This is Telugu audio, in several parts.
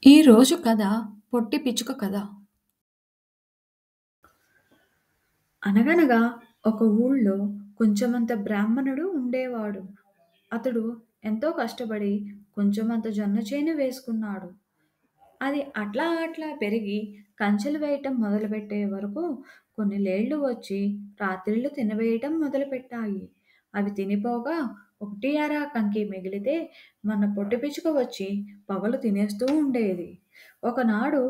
ఈరోజు కథ పొట్టి పిచ్చుక కథ. అనగనగా ఒక ఊళ్ళో కొంచెమంత బ్రాహ్మణుడు ఉండేవాడు. అతడు ఎంతో కష్టపడి కొంచెమంత జొన్న చేను వేసుకున్నాడు. అది అట్లా అట్లా పెరిగి కంచెలు వేయటం మొదలుపెట్టే వరకు కొన్ని లేళ్లు వచ్చి రాత్రిళ్ళు తినవేయటం మొదలుపెట్టాయి. అవి తినిపోగా ఒకటి అర కంకి మిగిలితే మన పొట్టి పిచ్చుక వచ్చి పగలు తినేస్తూ ఉండేది. ఒకనాడు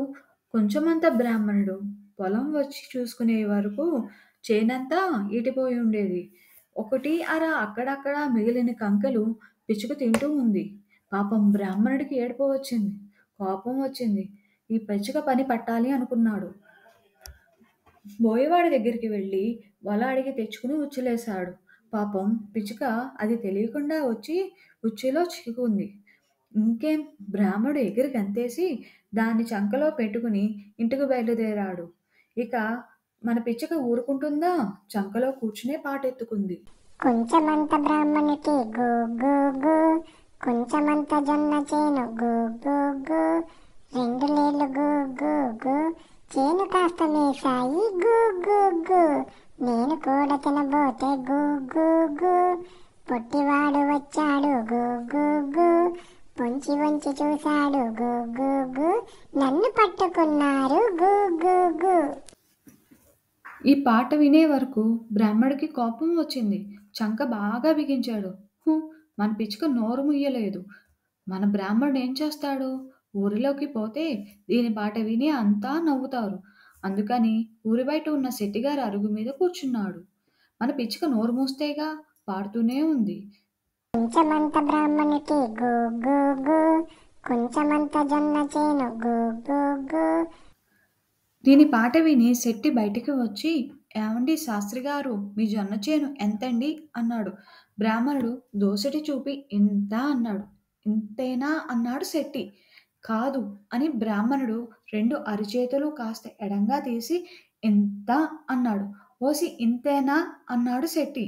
కొంచెమంత బ్రాహ్మణుడు పొలం వచ్చి చూసుకునే వరకు చేనంతా ఈటిపోయి ఉండేది. ఒకటి అర అక్కడక్కడ మిగిలిన కంకెలు పిచ్చుక తింటూ ఉంది. పాపం బ్రాహ్మణుడికి ఏడుపు వచ్చింది. కోపం వచ్చింది. ఈ పిచ్చుక పని పట్టాలి అనుకున్నాడు. బోయవాడి దగ్గరికి వెళ్ళి వల అడిగి తెచ్చుకుని ఉచ్చులేశాడు. పాపం పిచ్చుక అది తెలియకుండా వచ్చి ఉచ్చులో చిక్కుకుంది. ఇంకేం బ్రాహ్మడు ఎగిరి గంతేసి దాన్ని చంకలో పెట్టుకుని ఇంటికి బయలుదేరాడు. ఇక మన పిచ్చుక ఊరుకుంటుందా? చంకలో కూర్చునే పాటెత్తుకుంది. కొంచెమంత బ్రాహ్మణుకి గు గు గు, కొంచెమంత జొన్న చేను గు గు గు, రెండు లేళ్ళు గు గు గు, చేను కాస్త మేసాయి గు గు గు, నేను కూడా తినబోతే గు గు గు, పొట్టివాడు వచ్చాడు గు గు గు, పొంచి వంచి చూశాడు గు గు గు, నన్ను పట్టుకున్నారు గు గు గు. ఈ పాట వినే వరకు బ్రాహ్మడికి కోపం వచ్చింది. చంక బాగా బిగించాడు. హు! మన పిచ్చుక నోరు ముయ్యలేదు. మన బ్రాహ్మడు ఏం చేస్తాడు? ఊరిలోకి పోతే దీని పాట విని అంతా నవ్వుతారు. అందుకని ఊరి బయట ఉన్న శెట్టిగారి అరుగు మీద కూర్చున్నాడు. మన పిచ్చుక నోరు మూస్తేగా పాడుతూనే ఉంది. కొంచెమంత బ్రాహ్మణుకి గు గు గు, కొంచెమంత జొన్న చేను గు గు గు. దీని పాట విని శెట్టి బయటికి వచ్చి, ఏమండి శాస్త్రిగారు, మీ జొన్న చేను ఎంతండి అన్నాడు. బ్రాహ్మణుడు దోసెటి చూపి ఇంత అన్నాడు. ఇంతేనా అన్నాడు శెట్టి. కాదు అని బ్రాహ్మణుడు రెండు అరిచేతులు కాస్త ఎడంగా తీసి ఇంత అన్నాడు. ఓసి ఇంతేనా అన్నాడు శెట్టి.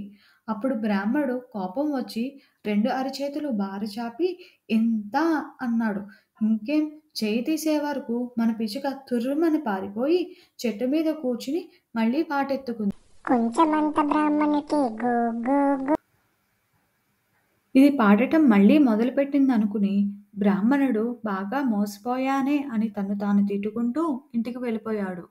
అప్పుడు బ్రాహ్మణుడు కోపం వచ్చి రెండు అరిచేతులు బారచాపి ఇంత అన్నాడు. ఇంకేం చేయి తీసే వరకు మన పిచ్చుక తుర్రుమని పారిపోయి చెట్టు మీద కూర్చుని మళ్ళీ పాటెత్తుకుంది. కొంచెమంత బ్రాహ్మణుకి గు గు గు. ఇది పాడటం మళ్ళీ మొదలుపెట్టిందనుకుని బ్రాహ్మణుడు బాగా మోసపోయానే అని తను తాను తిట్టుకుంటూ ఇంటికి వెళ్ళిపోయాడు.